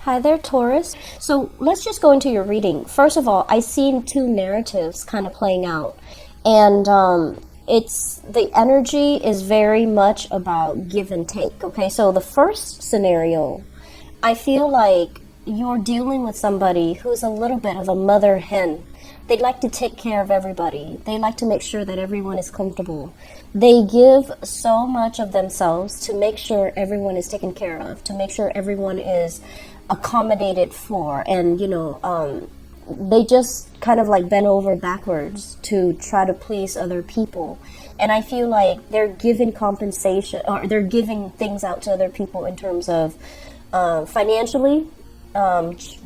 Hi there, Taurus. So let's just go into your reading. First of all, I see two narratives kind of playing out, and it's the energy is very much about give and take. Okay, so the first scenario, I feel like you're dealing with somebody who's a little bit of a mother hen. They like to take care of everybody. They like to make sure that everyone is comfortable. They give so much of themselves to make sure everyone is taken care of, to make sure everyone is accommodated for, and they just kind of like bend over backwards to try to please other people. And I feel like they're giving compensation, or they're giving things out to other people in terms of financially,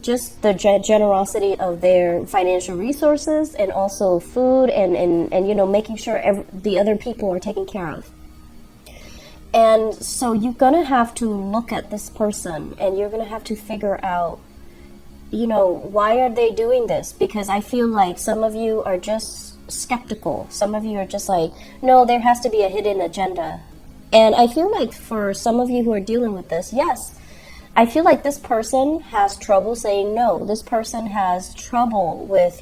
just the generosity of their financial resources, and also food, and making sure the other people are taken care of. And so you're going to have to look at this person, and you're going to have to figure out, why are they doing this? Because I feel like some of you are just skeptical. Some of you are just like, no, there has to be a hidden agenda. And I feel like for some of you who are dealing with this, yes, I feel like this person has trouble saying no. This person has trouble with,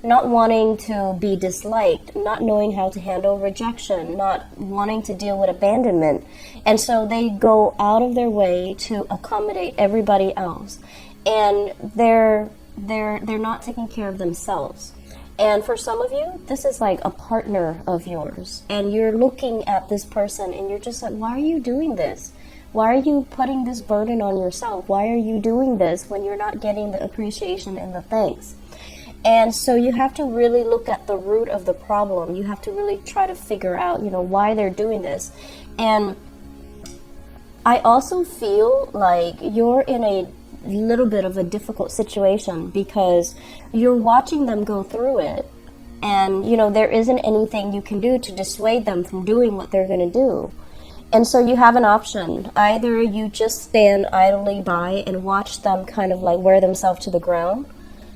not wanting to be disliked, not knowing how to handle rejection, not wanting to deal with abandonment. And so they go out of their way to accommodate everybody else. And they're not taking care of themselves. And for some of you, this is like a partner of yours. And you're looking at this person and you're just like, why are you doing this? Why are you putting this burden on yourself? Why are you doing this when you're not getting the appreciation and the thanks? And so you have to really look at the root of the problem. You have to really try to figure out, why they're doing this. And I also feel like you're in a little bit of a difficult situation because you're watching them go through it. And, there isn't anything you can do to dissuade them from doing what they're going to do. And so you have an option. Either you just stand idly by and watch them kind of like wear themselves to the ground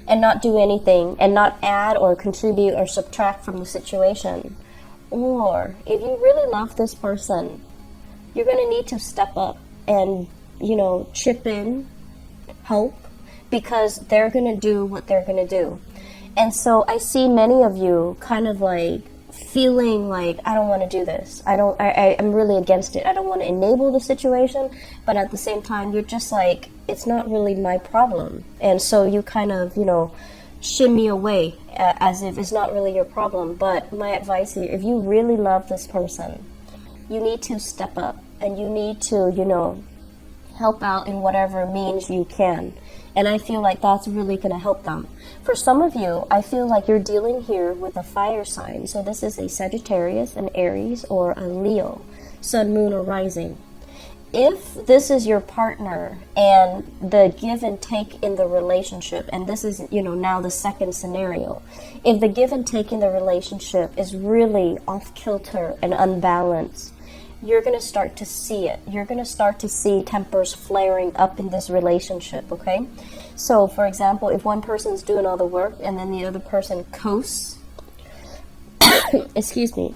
and not do anything and not add or contribute or subtract from the situation. Or if you really love this person, you're going to need to step up and, chip in, help, because they're going to do what they're going to do. And so I see many of you kind of like feeling like, I don't want to do this. I'm really against it. I don't want to enable the situation. But at the same time, you're just like, it's not really my problem. And so you kind of, shimmy away as if it's not really your problem. But my advice here, if you really love this person, you need to step up and you need to, help out in whatever means you can. And I feel like that's really going to help them. For some of you, I feel like you're dealing here with a fire sign. So this is a Sagittarius, an Aries, or a Leo, sun, moon, or rising. If this is your partner and the give and take in the relationship, and this is, now the second scenario, if the give and take in the relationship is really off kilter and unbalanced, you're going to start to see it. You're going to start to see tempers flaring up in this relationship, okay? So, for example, if one person's doing all the work and then the other person coasts, excuse me,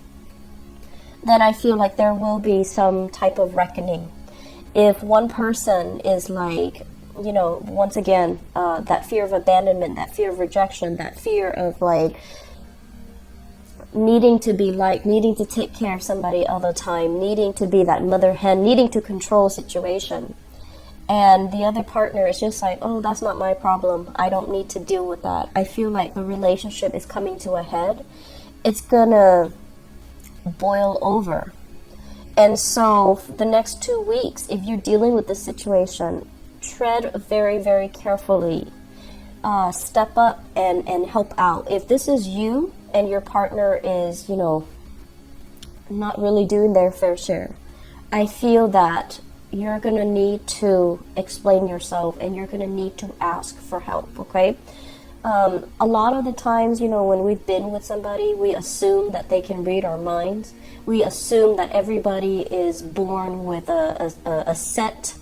then I feel like there will be some type of reckoning. If one person is like, once again, that fear of abandonment, that fear of rejection, that fear of like, needing to be liked, needing to take care of somebody all the time, needing to be that mother hen, needing to control situation. And the other partner is just like, oh, that's not my problem. I don't need to deal with that. I feel like the relationship is coming to a head. It's gonna boil over. And so the next 2 weeks, if you're dealing with this situation, tread very, very carefully. Step up and help out. If this is you, and your partner is, not really doing their fair share, I feel that you're going to need to explain yourself and you're going to need to ask for help, okay? A lot of the times, when we've been with somebody, we assume that they can read our minds. We assume that everybody is born with a set,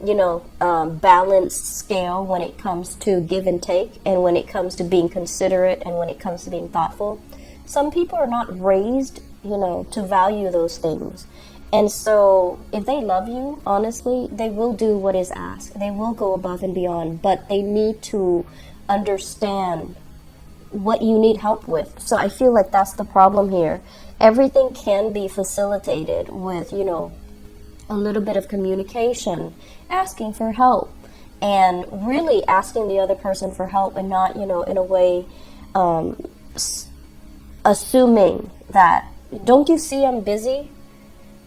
balanced scale when it comes to give and take, and when it comes to being considerate, and when it comes to being thoughtful. Some people are not raised, to value those things. And so if they love you, honestly, they will do what is asked. They will go above and beyond, but they need to understand what you need help with. So I feel like that's the problem here. Everything can be facilitated with, a little bit of communication, asking for help, and really asking the other person for help, and not, in a way, assuming that, don't you see I'm busy?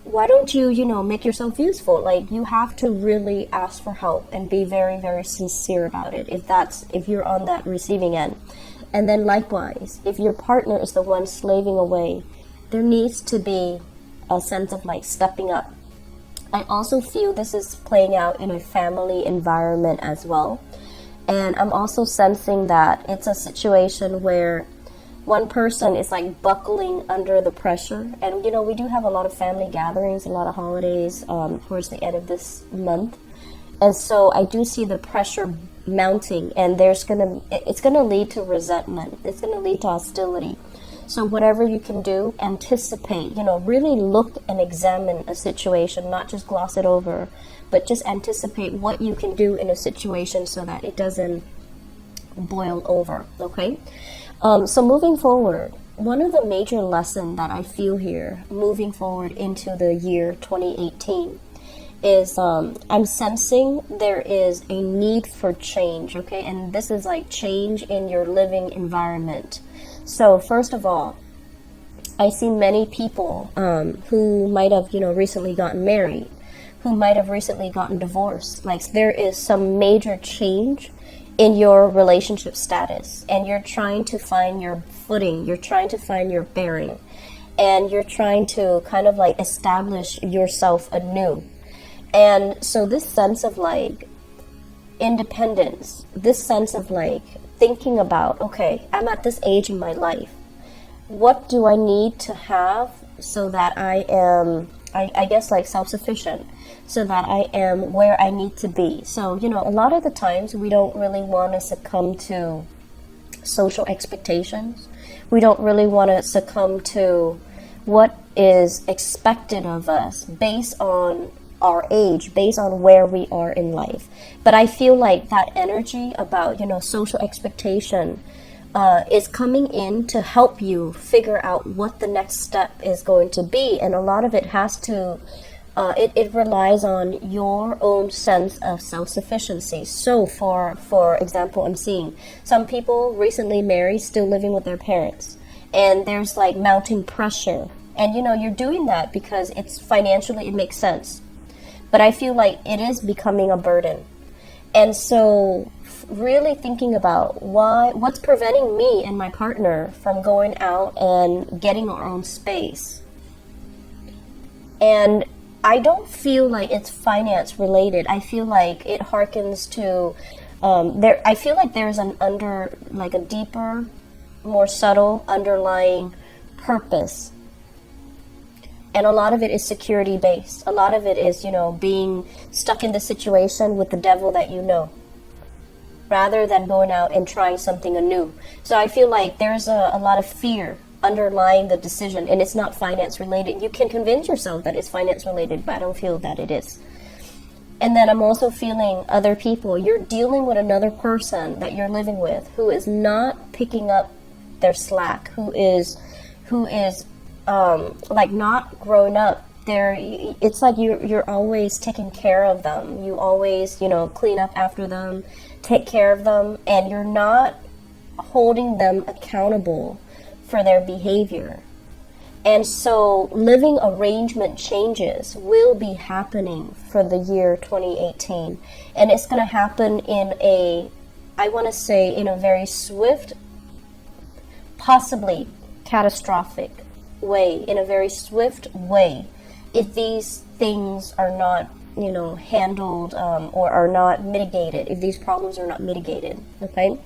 Why don't you, make yourself useful? Like, you have to really ask for help and be very, very sincere about it if you're on that receiving end. And then likewise, if your partner is the one slaving away, there needs to be a sense of like stepping up. I also feel this is playing out in a family environment as well. And I'm also sensing that it's a situation where one person is like buckling under the pressure. And, we do have a lot of family gatherings, a lot of holidays towards the end of this month. And so I do see the pressure mounting, and it's going to lead to resentment. It's going to lead to hostility. So whatever you can do, anticipate, really look and examine a situation, not just gloss it over, but just anticipate what you can do in a situation so that it doesn't boil over, okay? So moving forward, one of the major lessons that I feel here, moving forward into the year 2018, is I'm sensing there is a need for change, okay? And this is like change in your living environment. So first of all, I see many people who might have, recently gotten married, who might have recently gotten divorced. Like, there is some major change in your relationship status, and you're trying to find your footing, you're trying to find your bearing, and you're trying to kind of like establish yourself anew. And so this sense of like independence, this sense of like thinking about, okay, I'm at this age in my life. What do I need to have so that I am, I guess, like self-sufficient, so that I am where I need to be? So, a lot of the times we don't really want to succumb to social expectations. We don't really want to succumb to what is expected of us based on our age, based on where we are in life. But I feel like that energy about, social expectation is coming in to help you figure out what the next step is going to be. And a lot of it has to, it relies on your own sense of self-sufficiency. So for example, I'm seeing some people recently married, still living with their parents. And there's like mounting pressure. And, you're doing that because it's financially, it makes sense. But I feel like it is becoming a burden. And so really thinking about what's preventing me and my partner from going out and getting our own space. And I don't feel like it's finance related. I feel like it harkens to, I feel like there's a deeper, more subtle underlying purpose. And a lot of it is security based. A lot of it is, being stuck in the situation with the devil that you know, rather than going out and trying something anew. So I feel like there's a lot of fear underlying the decision, and it's not finance related. You can convince yourself that it's finance related, but I don't feel that it is. And then I'm also feeling other people. You're dealing with another person that you're living with who is not picking up their slack, who is like not growing up. It's like you're always taking care of them. You always, clean up after them, take care of them, and you're not holding them accountable for their behavior. And so living arrangement changes will be happening for the year 2018. And it's going to happen in a very swift, possibly catastrophic way, in a very swift way, if these things are not, handled or are not mitigated, if these problems are not mitigated, okay?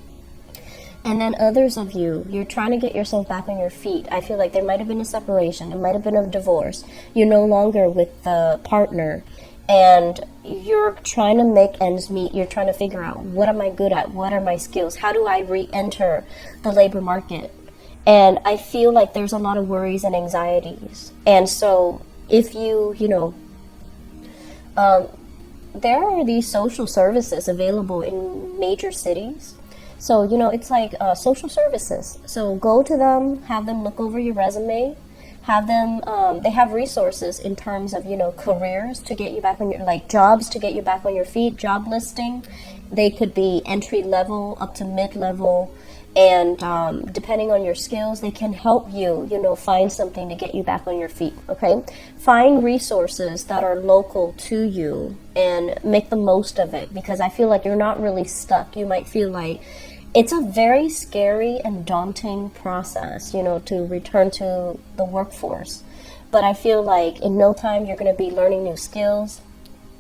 And then others of you're trying to get yourself back on your feet. I feel like there might have been a separation, it might have been a divorce. You're no longer with the partner, and you're trying to make ends meet. You're trying to figure out, what am I good at? What are my skills? How do I re-enter the labor market? And I feel like there's a lot of worries and anxieties. And so if you know, there are these social services available in major cities. So, you know, it's like social services. So go to them, have them look over your resume, have them, they have resources in terms of, you know, careers to get you back on your, like jobs to get you back on your feet, job listing. They could be entry level up to mid level. And depending on your skills, they can help you, you know, find something to get you back on your feet, okay? Find resources that are local to you and make the most of it, because I feel like you're not really stuck. You might feel like it's a very scary and daunting process, you know, to return to the workforce. But I feel like in no time you're going to be learning new skills.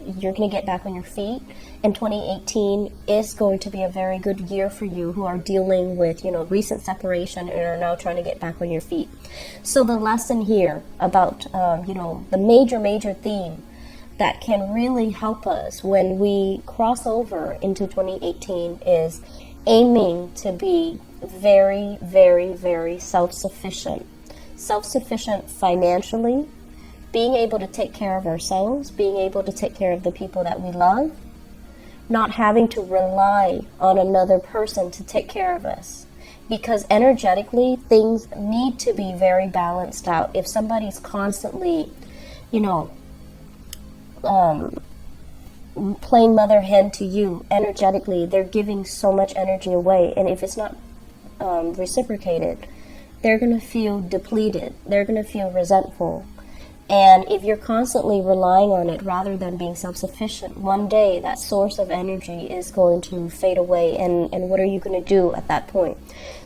You're going to get back on your feet. And 2018 is going to be a very good year for you who are dealing with, you know, recent separation and are now trying to get back on your feet. So the lesson here about, you know, the major theme that can really help us when we cross over into 2018 is aiming to be very self-sufficient. Self-sufficient financially, being able to take care of ourselves, being able to take care of the people that we love, not having to rely on another person to take care of us. Because energetically, things need to be very balanced out. If somebody's constantly, you know, playing mother hen to you energetically, they're giving so much energy away. And if it's not reciprocated, they're going to feel depleted. They're going to feel resentful. And if you're constantly relying on it rather than being self-sufficient, one day that source of energy is going to fade away. And what are you going to do at that point?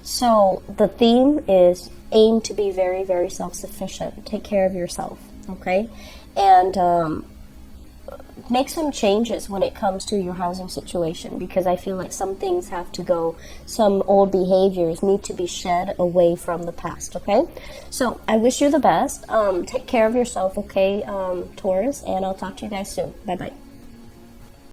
So the theme is aim to be very self-sufficient. Take care of yourself, okay? And make some changes when it comes to your housing situation, because I feel like some things have to go. Some old behaviors need to be shed away from the past, okay? So I wish you the best. Take care of yourself, okay, Taurus, and I'll talk to you guys soon. Bye-bye.